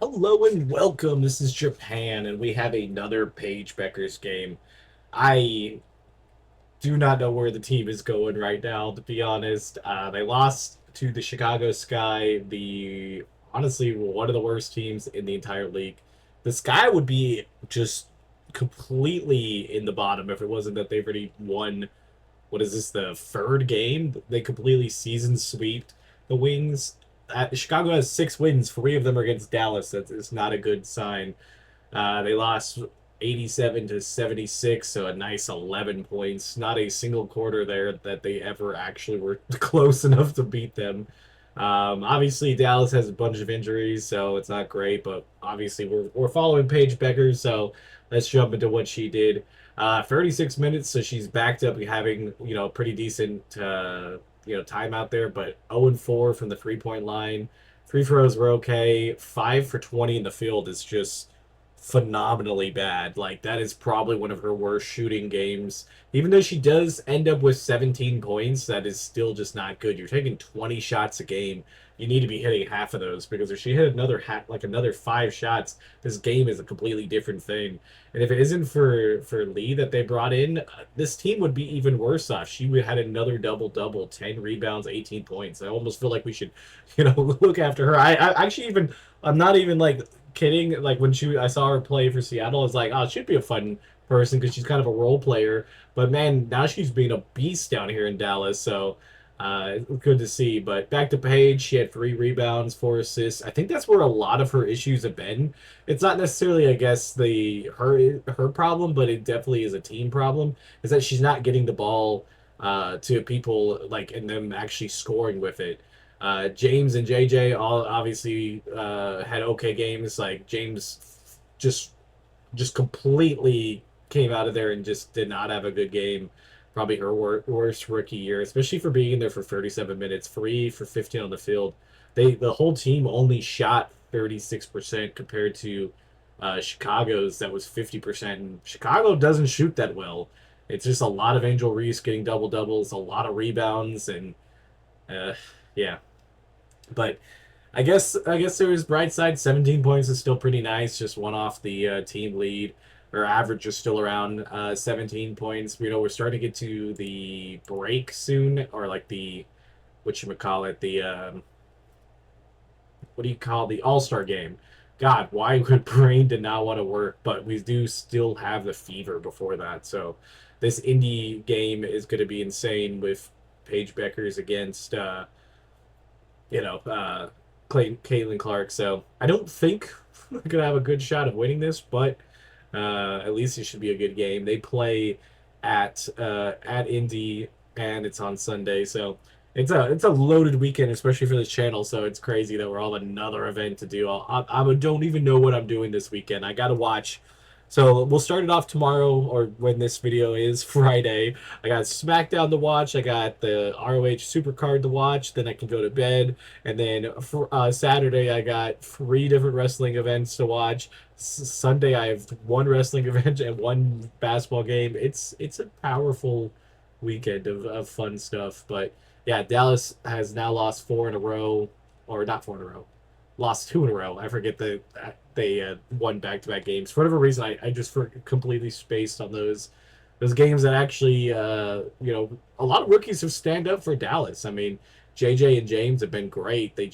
Hello and welcome. This is Japan, and we have another Paige Bueckers game. I do not know where the team is going right now, to be honest. They lost to the Chicago Sky, the honestly one of the worst teams in the entire league. The Sky would be just completely in the bottom if it wasn't that they've already won. What is this, the third game? They completely season swept the Wings. Chicago has 6 wins. 3 of them are against Dallas. That's not a good sign. They lost 87-76, so a nice 11 points. Not a single quarter there that they ever actually were close enough to beat them. Obviously, Dallas has a bunch of injuries, so it's not great. But obviously, we're following Paige Bueckers, so let's jump into what she did. 36 minutes, so she's backed up having a pretty decent time out there, but 0-4 from the 3 point line. Free throws were okay. 5 for 20 in the field is just phenomenally bad. Like that is probably one of her worst shooting games. Even though she does end up with 17 points, that is still just not good. You're taking 20 shots a game. You need to be hitting half of those because if she hit another 5 shots, this game is a completely different thing. And if it isn't for Lee that they brought in, this team would be even worse off. She had another double double, 10 rebounds, 18 points. I almost feel like we should, look after her. I actually even I'm not even like kidding. Like when I saw her play for Seattle, I was like, oh, she'd be a fun person because she's kind of a role player. But man, now she's being a beast down here in Dallas. So good to see. But back to Paige, she had 3 rebounds, 4 assists. I think that's where a lot of her issues have been. It's not necessarily, I guess, the her problem, but it definitely is a team problem. Is that she's not getting the ball to people like and them actually scoring with it. James and JJ all obviously had okay games. Like James just completely came out of there and just did not have a good game. Probably her worst rookie year, especially for being in there for 37 minutes, 3 for 15 on the field. The whole team only shot 36% compared to Chicago's that was 50%. And Chicago doesn't shoot that well. It's just a lot of Angel Reese getting double doubles, a lot of rebounds, and uh, yeah. But I guess there was bright side. 17 points is still pretty nice. Just one off the team lead. Our average is still around 17 points. We're starting to get to the break soon, or like the what you call it, the what do you call the All Star game? God, why would brain did not want to work? But we do still have the fever before that. So this indie game is going to be insane with Paige Bueckers against Caitlin Clark. So I don't think we're gonna have a good shot of winning this, but at least it should be a good game. They play at Indy, and it's on Sunday, so it's a loaded weekend, especially for this channel. So it's crazy that we're all another event to do. I don't even know what I'm doing this weekend. I gotta watch. So we'll start it off tomorrow, or when this video is Friday. I got SmackDown to watch. I got the ROH Supercard to watch. Then I can go to bed. And then for Saturday, I got 3 different wrestling events to watch. Sunday, I have one wrestling event and one basketball game. It's a powerful weekend of fun stuff. But yeah, Dallas has now lost 4 in a row, or not 4 in a row, lost 2 in a row. I forget they won back-to-back games for whatever reason. I just completely spaced on those games that actually a lot of rookies have stand up for Dallas. I mean, JJ and James have been great. They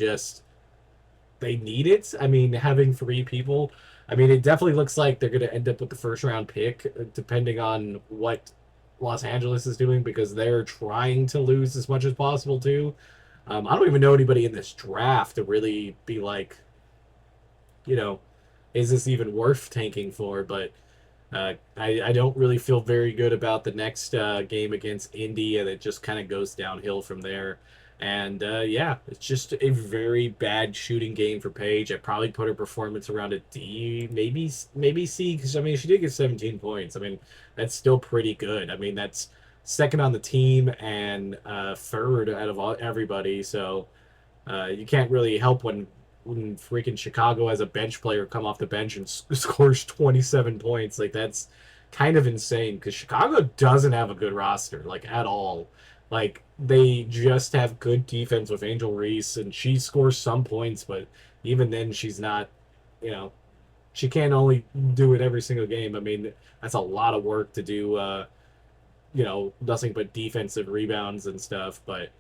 need it. I mean, having 3 people. I mean, it definitely looks like they're going to end up with the first round pick, depending on what Los Angeles is doing, because they're trying to lose as much as possible too. I don't even know anybody in this draft to really be like, you know, is this even worth tanking for? But I don't really feel very good about the next game against Indy, and it just kind of goes downhill from there. And yeah, it's just a very bad shooting game for Paige. I probably put her performance around a D, maybe C, because I mean she did get 17 points. I mean that's still pretty good. I mean that's second on the team and third out of everybody. So you can't really help when freaking Chicago has a bench player come off the bench and scores 27 points. Like that's kind of insane because Chicago doesn't have a good roster like at all. Like they just have good defense with Angel Reese and she scores some points, but even then she's not. you know, she can't only do it every single game. I mean, that's a lot of work to do. Nothing but defensive rebounds and stuff. But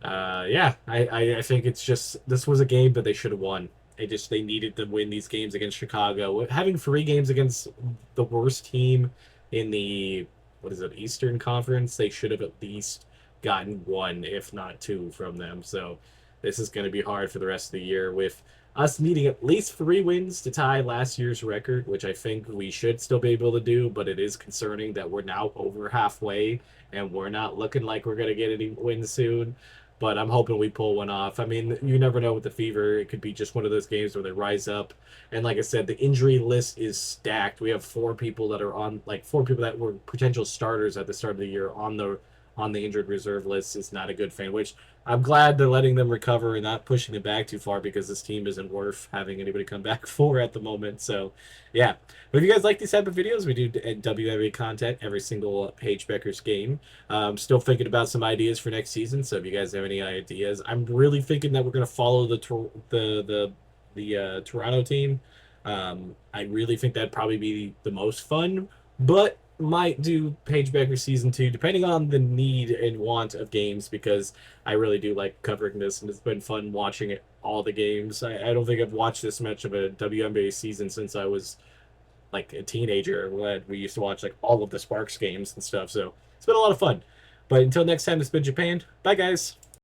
yeah, I think it's just this was a game that they should have won. They needed to win these games against Chicago. Having 3 games against the worst team in the what is it, Eastern Conference, they should have at least gotten one, if not two, from them. So this is going to be hard for the rest of the year with us needing at least 3 wins to tie last year's record, which I think we should still be able to do, but it is concerning that we're now over halfway and we're not looking like we're going to get any wins soon. But I'm hoping we pull one off. I mean, you never know with the Fever. It could be just one of those games where they rise up. And like I said, the injury list is stacked. We have 4 people that are on, like 4 people that were potential starters at the start of the year on the injured reserve list. Is not a good thing. Which I'm glad they're letting them recover and not pushing it back too far because this team isn't worth having anybody come back for at the moment. So, yeah. But if you guys like these type of videos, we do WNBA content every single Paige Bueckers game. Still thinking about some ideas for next season. So if you guys have any ideas, I'm really thinking that we're gonna follow the Toronto team. I really think that'd probably be the most fun, but might do Paige Bueckers season 2, depending on the need and want of games, because I really do like covering this, and it's been fun watching it all the games. I don't think I've watched this much of a WNBA season since I was like a teenager when we used to watch like all of the Sparks games and stuff. So it's been a lot of fun. But until next time, it's been Japan. Bye, guys.